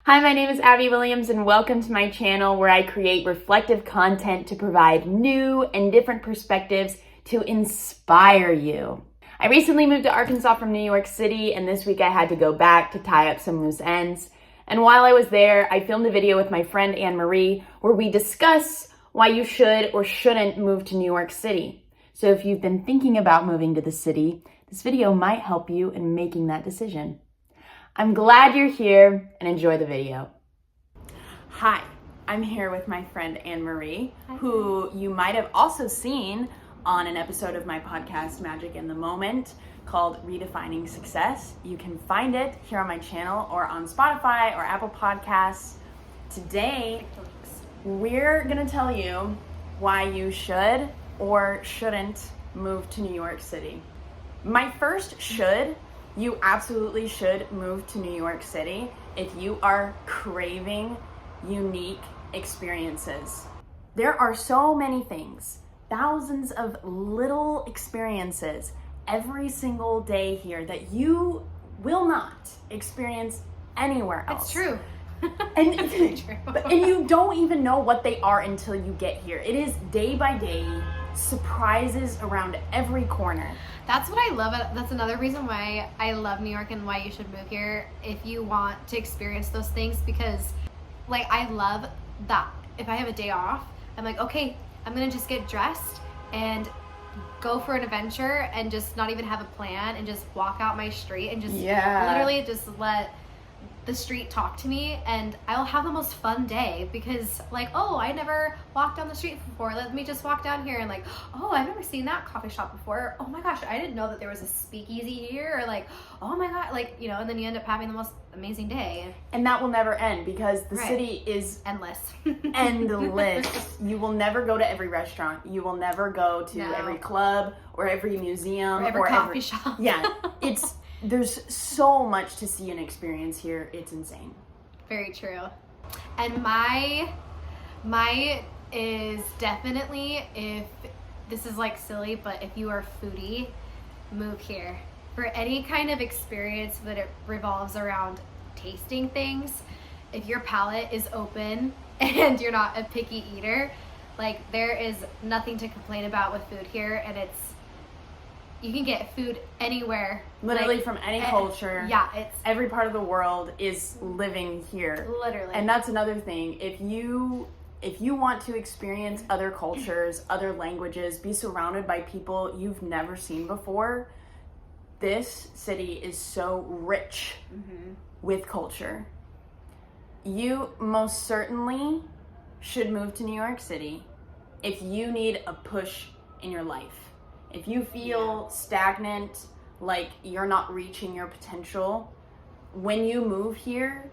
Hi, my name is Abby Williams and welcome to my channel where I create reflective content to provide new and different perspectives to inspire you. I recently moved to Arkansas from New York City, and this week I had to go back to tie up some loose ends. And while I was there, I filmed a video with my friend Anne Marie where we discuss why you should or shouldn't move to New York City. So if you've been thinking about moving to the city, this video might help you in making that decision. I'm glad you're here and enjoy the video. Hi, I'm here with my friend Anne Marie, who you might have also seen on an episode of my podcast, Magic in the Moment, called Redefining Success. You can find it here on my channel or on Spotify or Apple Podcasts. Today, we're gonna tell you why you should or shouldn't move to New York City. My first should: you absolutely should move to New York City if you are craving unique experiences. There are so many things, thousands of little experiences every single day here that you will not experience anywhere else. It's true. And, and you don't even know what they are until you get here. It is day by day, surprises around every corner. That's what I love. That's another reason why I love New York and why you should move here if you want to experience those things, because like I love that if I have a day off, I'm like, okay, I'm gonna just get dressed and go for an adventure and just not even have a plan and just walk out my street and just literally just let the street talk to me, and I'll have the most fun day because like, oh, I never walked down the street before, let me just walk down here, and like, oh, I've never seen that coffee shop before, oh my gosh, I didn't know that there was a speakeasy here, or like, oh my god, like, you know, and then you end up having the most amazing day. And that will never end because the city is endless. Endless. You will never go to every restaurant, you will never go to every club or every museum or every coffee shop. There's so much to see and experience here. It's insane. Very true. And my is definitely, if this is like silly, but if you are a foodie, move here. For any kind of experience that it revolves around tasting things, if your palate is open and you're not a picky eater, like there is nothing to complain about with food here, and you can get food anywhere. Literally, like, from any culture. Yeah, it's every part of the world is living here. Literally. And that's another thing. If you want to experience other cultures, other languages, be surrounded by people you've never seen before, this city is so rich with culture. You most certainly should move to New York City if you need a push in your life. If you feel stagnant, like you're not reaching your potential, when you move here,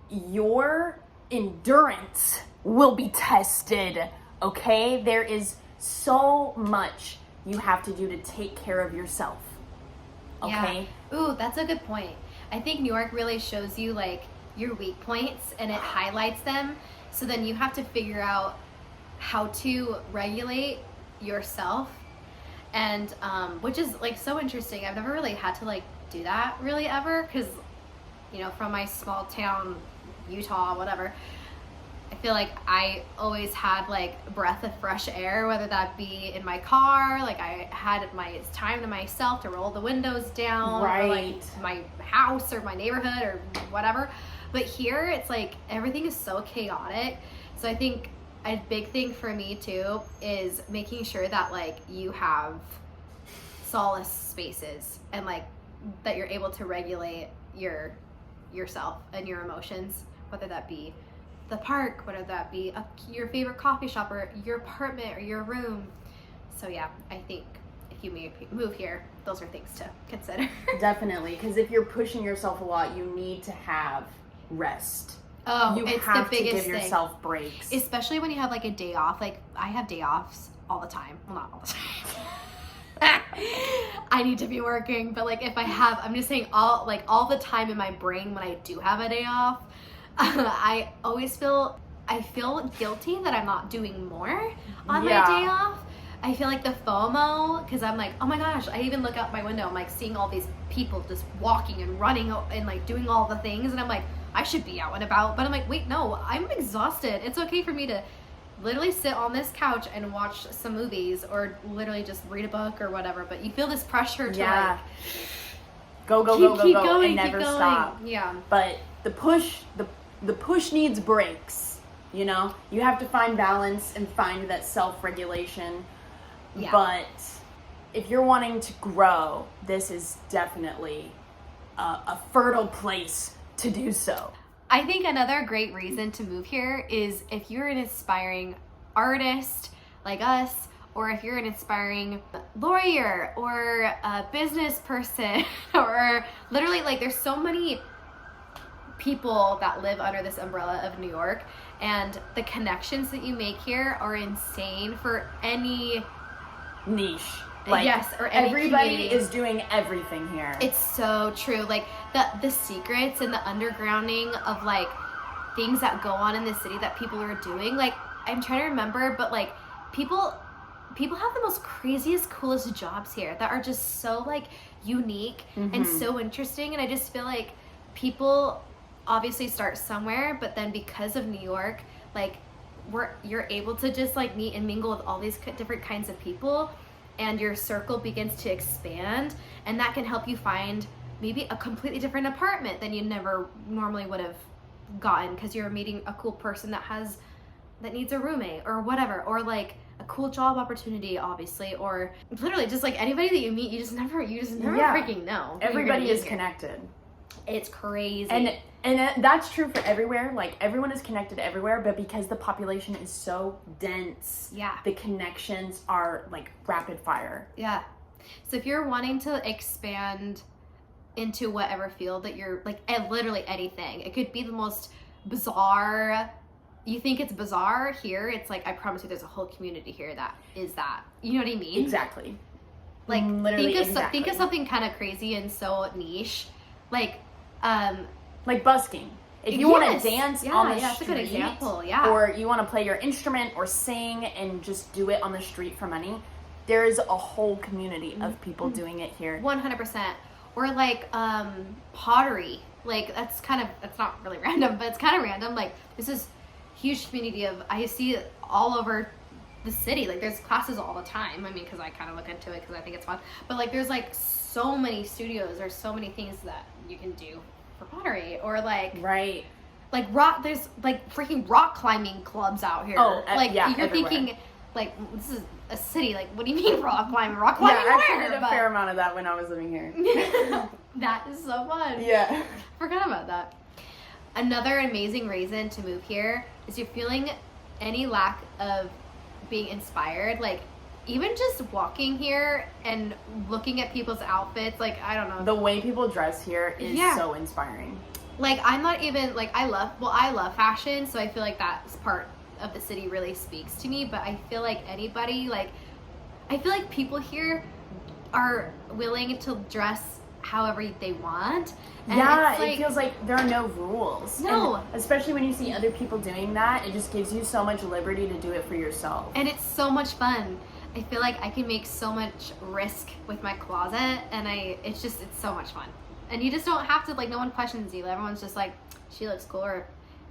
your endurance will be tested, okay? There is so much you have to do to take care of yourself, okay? Yeah. Ooh, that's a good point. I think New York really shows you like your weak points and it highlights them, so then you have to figure out how to regulate yourself. And which is like so interesting. I've never really had to like do that really ever, because you know, from my small town Utah, whatever, I feel like I always had like a breath of fresh air, whether that be in my car, like I had my time to myself to roll the windows down, or like my house or my neighborhood or whatever. But here it's like everything is so chaotic. So I think a big thing for me too is making sure that like you have solace spaces and like that you're able to regulate yourself and your emotions, whether that be the park, whether that be your favorite coffee shop or your apartment or your room. So yeah, I think if you move here, those are things to consider. Definitely, because if you're pushing yourself a lot, you need to have rest. Oh, you it's have the biggest to give yourself breaks. Especially when you have like a day off. Like I have day offs all the time. Well, not all the time. I need to be working, but like if I have, I'm just saying all the time in my brain when I do have a day off, I always feel guilty that I'm not doing more on my day off. I feel like the FOMO, because I'm like, oh my gosh, I even look out my window, I'm like seeing all these people just walking and running and like doing all the things, and I'm like, I should be out and about. But I'm like, wait, no, I'm exhausted. It's okay for me to literally sit on this couch and watch some movies or literally just read a book or whatever. But you feel this pressure to like go keep going, and never keep going. stop. Yeah. But the push needs breaks. You know, you have to find balance and find that self-regulation. Yeah. But if you're wanting to grow, this is definitely a fertile place to do so. I think another great reason to move here is if you're an aspiring artist like us, or if you're an aspiring lawyer or a business person, or literally like there's so many people that live under this umbrella of New York, and the connections that you make here are insane for any niche. Like, yes, or any everybody community. is doing everything here. It's so true. Like the secrets and the undergrounding of like things that go on in the city that people are doing. Like I'm trying to remember, but like people have the most craziest, coolest jobs here that are just so like unique and so interesting. And I just feel like people obviously start somewhere, but then because of New York, like you're able to just like meet and mingle with all these different kinds of people, and your circle begins to expand, and that can help you find maybe a completely different apartment than you never normally would have gotten because you're meeting a cool person that needs a roommate or whatever, or like a cool job opportunity, obviously, or literally just like anybody that you meet, you just never freaking know. Everybody is connected. It's crazy. And that's true for everywhere. Like everyone is connected everywhere, but because the population is so dense, the connections are like rapid fire. Yeah. So if you're wanting to expand into whatever field that you're like, literally anything, it could be the most bizarre. You think it's bizarre here? It's like, I promise you, there's a whole community here that is that. You know what I mean? Exactly. Like Literally, think of something kind of crazy and so niche, like busking. If you want to dance on the that's street, a good example. Or you want to play your instrument or sing and just do it on the street for money, there's a whole community of people doing it here. 100%. Or like pottery. Like that's not really random, but it's kind of random. Like this is huge community I see it all over the city. Like there's classes all the time. I mean, because I kind of look into it because I think it's fun. But like there's like so many studios. There's so many things that you can do for pottery, or like like rock. There's like freaking rock climbing clubs out here. Like you're everywhere. thinking like this is a city. Like what do you mean rock climbing? Rock climbing I where? actually did a fair amount of that when I was living here. That is so fun. Yeah. Forgot about that. Another amazing reason to move here is you're feeling any lack of being inspired. Like even just walking here and looking at people's outfits, like I don't know. The way people dress here is so inspiring. Like I'm not even like I love fashion, so I feel like that's part of the city really speaks to me, but I feel like anybody I feel like people here are willing to dress however they want. And it feels like there are no rules. No. And especially when you see other people doing that, it just gives you so much liberty to do it for yourself. And it's so much fun. I feel like I can make so much risk with my closet, and it's so much fun. And you just don't have to, like, no one questions you. Everyone's just like, she looks cool, or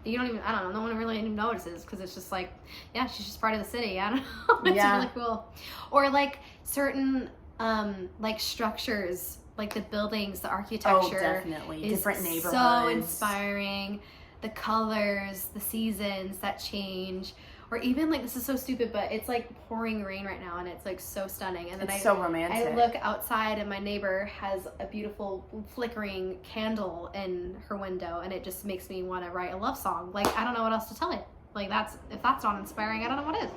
you don't even, I don't know, no one really even notices, because it's just like, yeah, she's just part of the city. I don't know. It's really cool. Or like certain like structures, like the buildings, the architecture. Oh, definitely. Different neighborhoods. So inspiring. The colors, the seasons that change. Or even like, this is so stupid, but it's like pouring rain right now, and it's like so stunning. And then it's so romantic. I look outside, and my neighbor has a beautiful flickering candle in her window, and it just makes me want to write a love song. Like, I don't know what else to tell you. Like, if that's not inspiring, I don't know what is.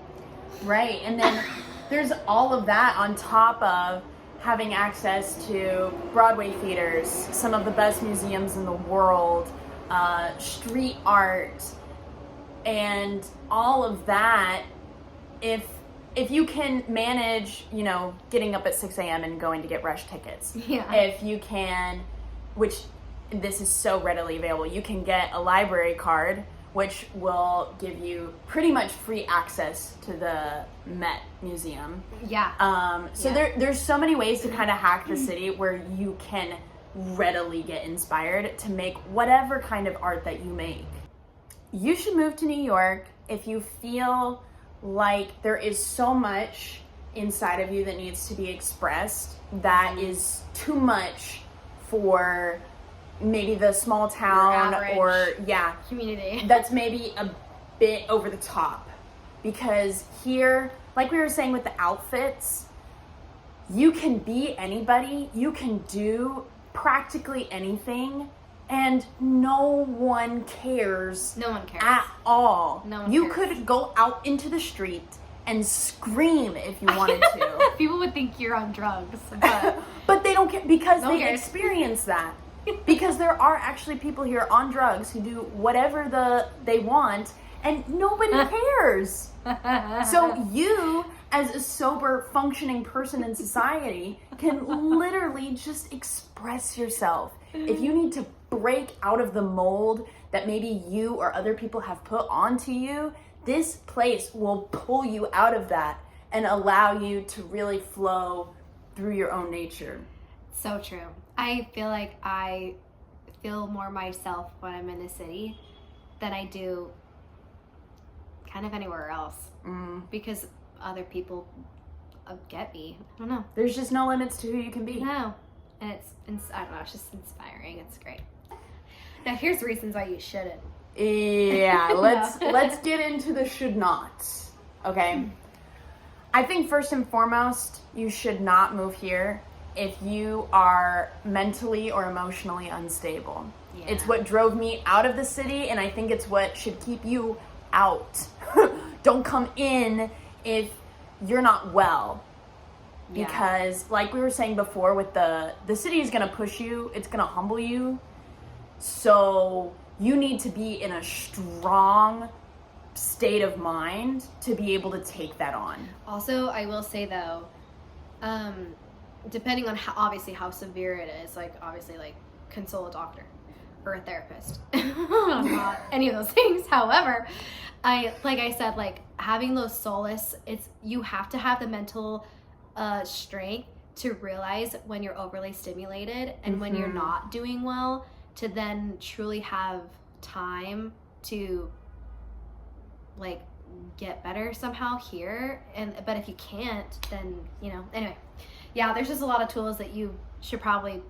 Right. And then there's all of that on top of having access to Broadway theaters, some of the best museums in the world, street art, and all of that. If you can manage, getting up at 6 a.m. and going to get rush tickets. Yeah. If you can, which this is so readily available, you can get a library card, which will give you pretty much free access to the Met Museum. Yeah. So there's so many ways to kind of hack the city where you can readily get inspired to make whatever kind of art that you make. You should move to New York if you feel like there is so much inside of you that needs to be expressed that is too much for maybe the small town or community. That's maybe a bit over the top. Because here, like we were saying with the outfits, you can be anybody, you can do practically anything, and no one cares. No one cares at all. No one you cares. could go out into the street and scream if you wanted to. People would think you're on drugs, but But they don't care because No one they cares. experience that. Because there are actually people here on drugs who do whatever they want and nobody cares. So you, as a sober, functioning person in society, can literally just express yourself. If you need to break out of the mold that maybe you or other people have put onto you, this place will pull you out of that and allow you to really flow through your own nature. So true. I feel like I feel more myself when I'm in a city than I do kind of anywhere else. Because other people get me. I don't know. There's just no limits to who you can be. No. And I don't know, it's just inspiring. It's great. Now here's reasons why you shouldn't. Yeah, let's get into the should nots. Okay. I think first and foremost, you should not move here if you are mentally or emotionally unstable. Yeah. It's what drove me out of the city, and I think it's what should keep you out. Don't come in if you're not well. Yeah. Because like we were saying before, with the city is going to push you, it's going to humble you. So you need to be in a strong state of mind to be able to take that on. Also, I will say though, depending on how severe it is, like obviously like consult a doctor or a therapist. Not any of those things. However, like I said, like having those solace, you have to have the mental strength to realize when you're overly stimulated and when you're not doing well, to then truly have time to like get better somehow here. But if you can't, then anyway, yeah, there's just a lot of tools that you should probably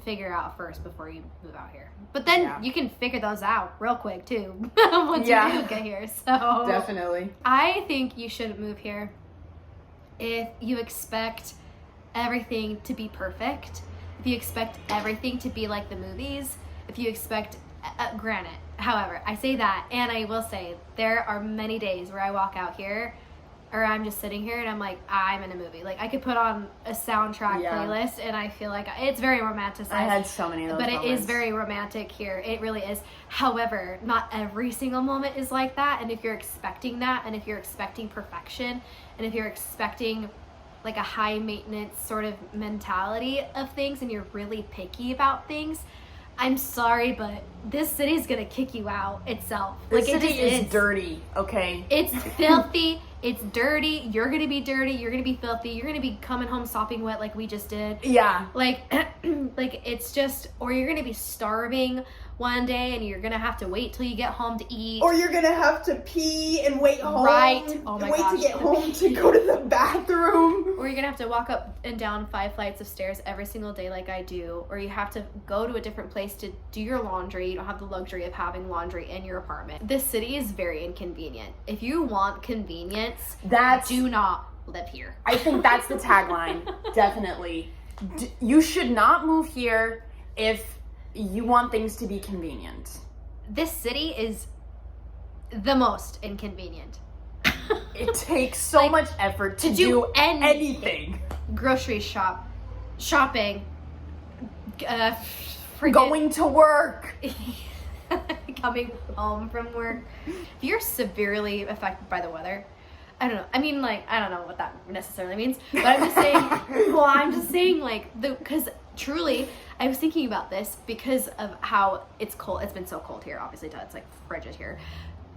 figure out first before you move out here. But then you can figure those out real quick too once you do get here. So Definitely. I think you shouldn't move here if you expect everything to be perfect, if you expect everything to be like the movies, if you expect, granted, however, I say that, and I will say, there are many days where I walk out here, or I'm just sitting here and I'm like, I'm in a movie. Like, I could put on a soundtrack playlist and I feel like it's very romanticized. I had so many of those But moments. it is very romantic here. It really is. However, not every single moment is like that. And if you're expecting that, and if you're expecting perfection, and if you're expecting like a high maintenance sort of mentality of things, and you're really picky about things, I'm sorry, but this city is gonna kick you out itself. This Like, city is dirty, okay? It's filthy. It's dirty. You're gonna be dirty. You're gonna be filthy. You're gonna be coming home sopping wet like we just did. Yeah. Like, like it's just, or you're gonna be starving one day and you're gonna have to wait till you get home to eat. Or you're gonna have to pee and wait home. Right. Oh my wait gosh. to get home to go to the bathroom. Or you're gonna have to walk up and down 5 flights of stairs every single day like I do. Or you have to go to a different place to do your laundry. You don't have the luxury of having laundry in your apartment. This city is very inconvenient. If you want convenience, do not live here. I think that's the tagline. Definitely. You should not move here if you want things to be convenient. This city is the most inconvenient. It takes so much effort to do anything. Grocery shopping, Going to work. coming home from work. If you're severely affected by the weather, I don't know. I mean, like, I don't know what that necessarily means, but I'm just saying, because truly, I was thinking about this because of how it's cold. It's been so cold here, obviously, it's like frigid here.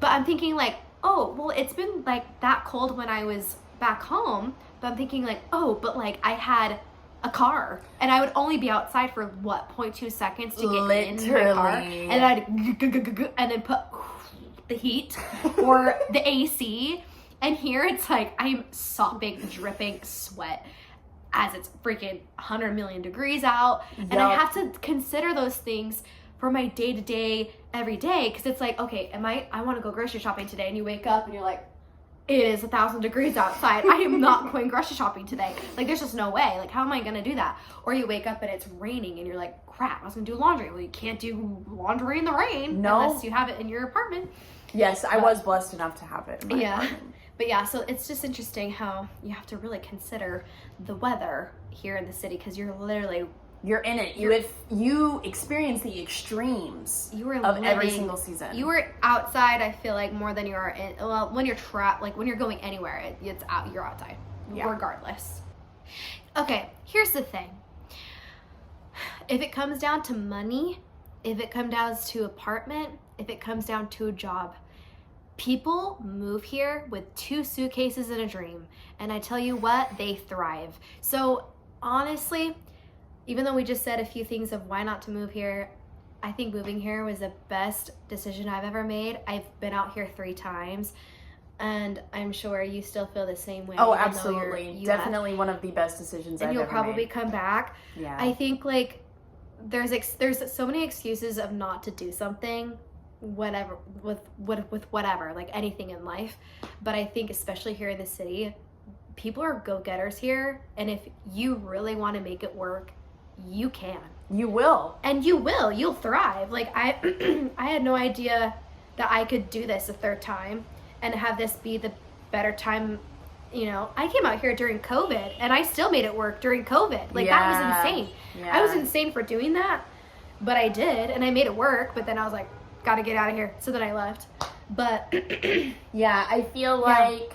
But I'm thinking like, oh, well, it's been like that cold when I was back home. But I'm thinking like, oh, but like I had a car, and I would only be outside for what 0.2 seconds to get in my car, Literally. and I'd and then put the heat or the AC. And here it's like I'm sopping, dripping sweat as it's freaking 100 million degrees out, and I have to consider those things for my day-to-day, every day, because it's like, okay, I want to go grocery shopping today, and you wake up and you're like, it is 1,000 degrees outside. I am not going grocery shopping today. Like, there's just no way. Like, how am I going to do that? Or you wake up and it's raining and you're like, crap, I was going to do laundry. Well, you can't do laundry in the rain unless you have it in your apartment. Yes, I was blessed enough to have it in my apartment. But yeah, so it's just interesting how you have to really consider the weather here in the city, because you're in it. You experience the extremes of every single season. You were outside, I feel like, more than you are in. Well, when you're trapped, like when you're going anywhere, you're outside, regardless. Okay, here's the thing. If it comes down to money, if it comes down to apartment, if it comes down to a job, people move here with 2 suitcases and a dream. And I tell you what, they thrive. So honestly, even though we just said a few things of why not to move here, I think moving here was the best decision I've ever made. I've been out here 3 times, and I'm sure you still feel the same way. Oh, absolutely. Definitely one of the best decisions I've ever made. And you'll probably come back. Yeah. I think, like, there's so many excuses of not to do something, whatever, with whatever, like anything in life. But I think especially here in the city, people are go-getters here, and if you really want to make it work, you can. You will. And you'll thrive. Like, I had no idea that I could do this a 3rd time and have this be the better time. You know, I came out here during COVID and I still made it work during COVID. Like, that was insane. Yeah. I was insane for doing that, but I did, and I made it work. But then I was like, gotta get out of here. So then I left. But yeah, I feel like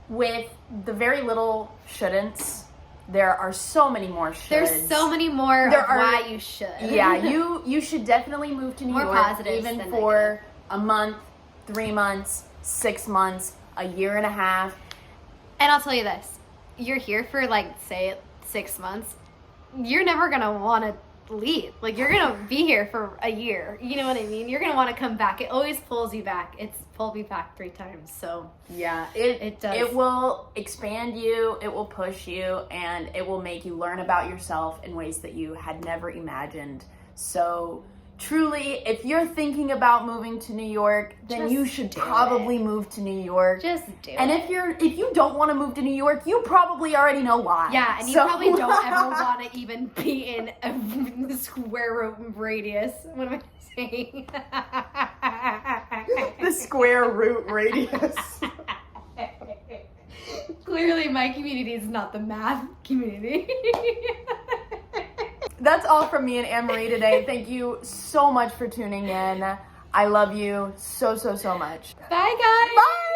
with the very little shouldn'ts, there are so many more shoulds. There's so many more why you should. Yeah, you should definitely move to New York, positives even than for negative. a month, 3 months, 6 months, a year and a half. And I'll tell you this, you're here for, like, say 6 months, you're never gonna want to leave. Like, you're gonna be here for a year. You know what I mean? You're gonna want to come back. It always pulls you back. It's pulled me back 3 times. So yeah, it does. It will expand you, it will push you, and it will make you learn about yourself in ways that you had never imagined. So truly, if you're thinking about moving to New York, then you should probably move to New York. Just do and it. if you don't want to move to New York, you probably already know why. Yeah, and you probably don't ever want to even be in a square root radius. What am I saying? The square root radius. Clearly, my community is not the math community. That's all from me and Anne-Marie today. Thank you so much for tuning in. I love you so, so, so much. Bye, guys. Bye.